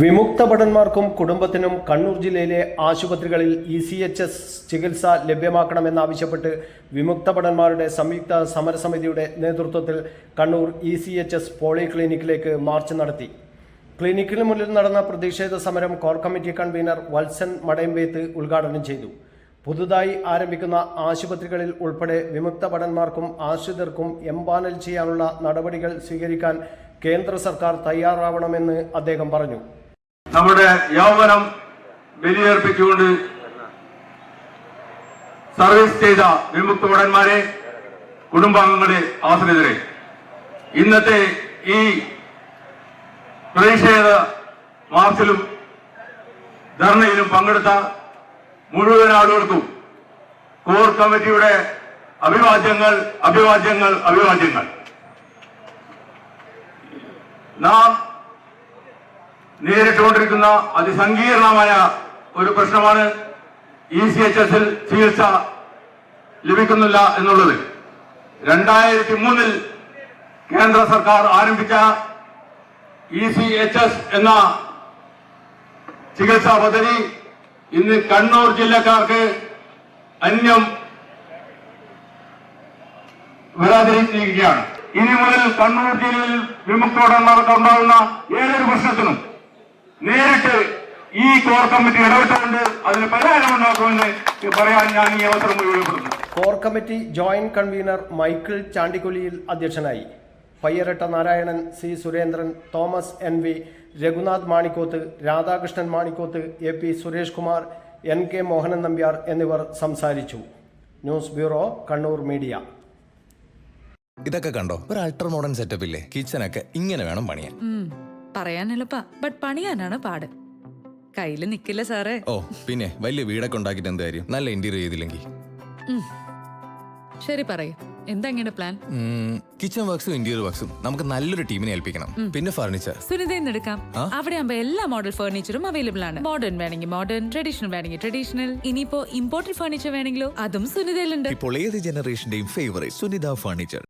വിമുക്ത ഭടന്മാർക്കും കുടുംബത്തിനും കണ്ണൂർ ജില്ലയിലെ ആശുപത്രികളിൽ ECHS ചികിത്സ ലഭ്യമാക്കണമെന്നാവശ്യപ്പെട്ട് വിമുക്ത ഭടന്മാരുടെ സംയുക്ത സമരസമിതിയുടെ നേതൃത്വത്തിൽ കണ്ണൂർ ECHS പോളിക്ലിനിക്കിലേക്ക് മാർച്ച് നടത്തി. ക്ലിനിക്കിന് മുന്നിൽ നടന്ന പ്രതിഷേധ സമരം കോർ കമ്മിറ്റി കൺവീനർ വത്സൻ മടയമ്പേത്ത് ഉദ്ഘാടനം ചെയ്തു. പുതുതായി ആരംഭിക്കുന്ന ആശുപത്രികളിൽ ഉൾപ്പെടെ വിമുക്ത ഭടന്മാർക്കും ആശ്രിതർക്കും എംപാനൽ ചെയ്യാനുള്ള നടപടികൾ സ്വീകരിക്കാൻ കേന്ദ്ര സർക്കാർ തയ്യാറാവണമെന്ന് അദ്ദേഹം പറഞ്ഞു. നമ്മുടെ യൗവനം ബലിയർപ്പിച്ചുകൊണ്ട് സർവീസ് ചെയ്ത വിമുക്ത ഭടന്മാരെ, കുടുംബാംഗങ്ങളെ, ആശ്രിതരെ, ഇന്നത്തെ ഈ പ്രതിഷേധ മാർച്ചിലും ധർണയിലും പങ്കെടുത്ത മുഴുവൻ ആളുകൾക്കും കോർ കമ്മിറ്റിയുടെ അഭിവാദ്യങ്ങൾ അഭിവാദ്യങ്ങൾ അഭിവാദ്യങ്ങൾ. നാം നേരിട്ടുകൊണ്ടിരിക്കുന്ന അതിസങ്കീർണമായ ഒരു പ്രശ്നമാണ് ECHSൽ ചികിത്സ ലഭിക്കുന്നില്ല എന്നുള്ളത്. 2003 കേന്ദ്ര സർക്കാർ ആരംഭിച്ച ECHS എന്ന ചികിത്സാ പദ്ധതി ഇന്ന് കണ്ണൂർ ജില്ലക്കാർക്ക് അന്യം വരാതിരിക്കുകയാണ്. ഇനി മുതൽ കണ്ണൂർ ജില്ലയിൽ വിമുക്ത ഭടന്മാർക്ക് ഉണ്ടാകുന്ന ഏതൊരു പ്രശ്നത്തിനും നേരിട്ട് ഈ കോർ കമ്മിറ്റി ഇടപെട്ടുകൊണ്ട് അതിന് പരിഹാരമുണ്ടാക്കുമെന്ന് പറയാൻ ഞാൻ ഈ അവസരം ഉപയോഗപ്പെടുന്നു. കോർ കമ്മിറ്റി ജോയിന്റ് കൺവീനർ മൈക്കിൾ ചാണ്ടിക്കൊലിയിൽ അധ്യക്ഷനായി. Payyaratta Narayanan, C. Surendran, Thomas NV, Raghunath Manikkoth, Radhakrishnan Manikkoth, AP Suresh Kumar, NK Mohanan Nambiar എന്നിവർ സംസാരിച്ചു. News bureau, Kannur media. ഇതൊക്കെ കണ്ടോ? ഒരു അൾട്രാ മോഡേൺ സെറ്റപ്പ് ഇല്ലേ? കിച്ചനൊക്കെ ഇങ്ങനെ വേണം പണിയാൻ. പറയാൻ എളുപ്പാ, ബട്ട് പണിയാനാണ് പാട്. കയ്യില് നിക്കില്ല സാറേ. ഓ പിന്നെ വലിയ വീടൊക്കെ ഉണ്ടാക്കിട്ട് എന്ത് കാര്യം, നല്ല ഇന്റീരിയർ ചെയ്തില്ലെങ്കിൽ. ശരി, പറയൂ, എന്താ ഇങ്ങനെ പ്ലാൻ? കിച്ചൺ വർക്ക്സും ഇന്റീരിയർ വർക്ക്സും നമുക്ക് നല്ലൊരു ടീമിനെ ഏൽപ്പിക്കണം. പിന്നെ ഫർണിച്ചർ സുനിതയിൽ എടുക്കാം. അവിടെ ആകുമ്പോ എല്ലാ മോഡൽ ഫർണിച്ചറും അവൈലബിൾ ആണ്. മോഡേൺ വേണമെങ്കിൽ മോഡേൺ, ട്രഡീഷണൽ വേണമെങ്കിൽ ട്രഡീഷണൽ. ഇനിയിപ്പോ ഇമ്പോർട്ടഡ് ഫർണിച്ചർ വേണമെങ്കിലോ അതും സുനിതയിലുണ്ട്. ഇപ്പോൾ ഏത് ജനറേഷന്റെയും ഫേവറേറ്റ് സുനിത ഫർണിച്ചർ.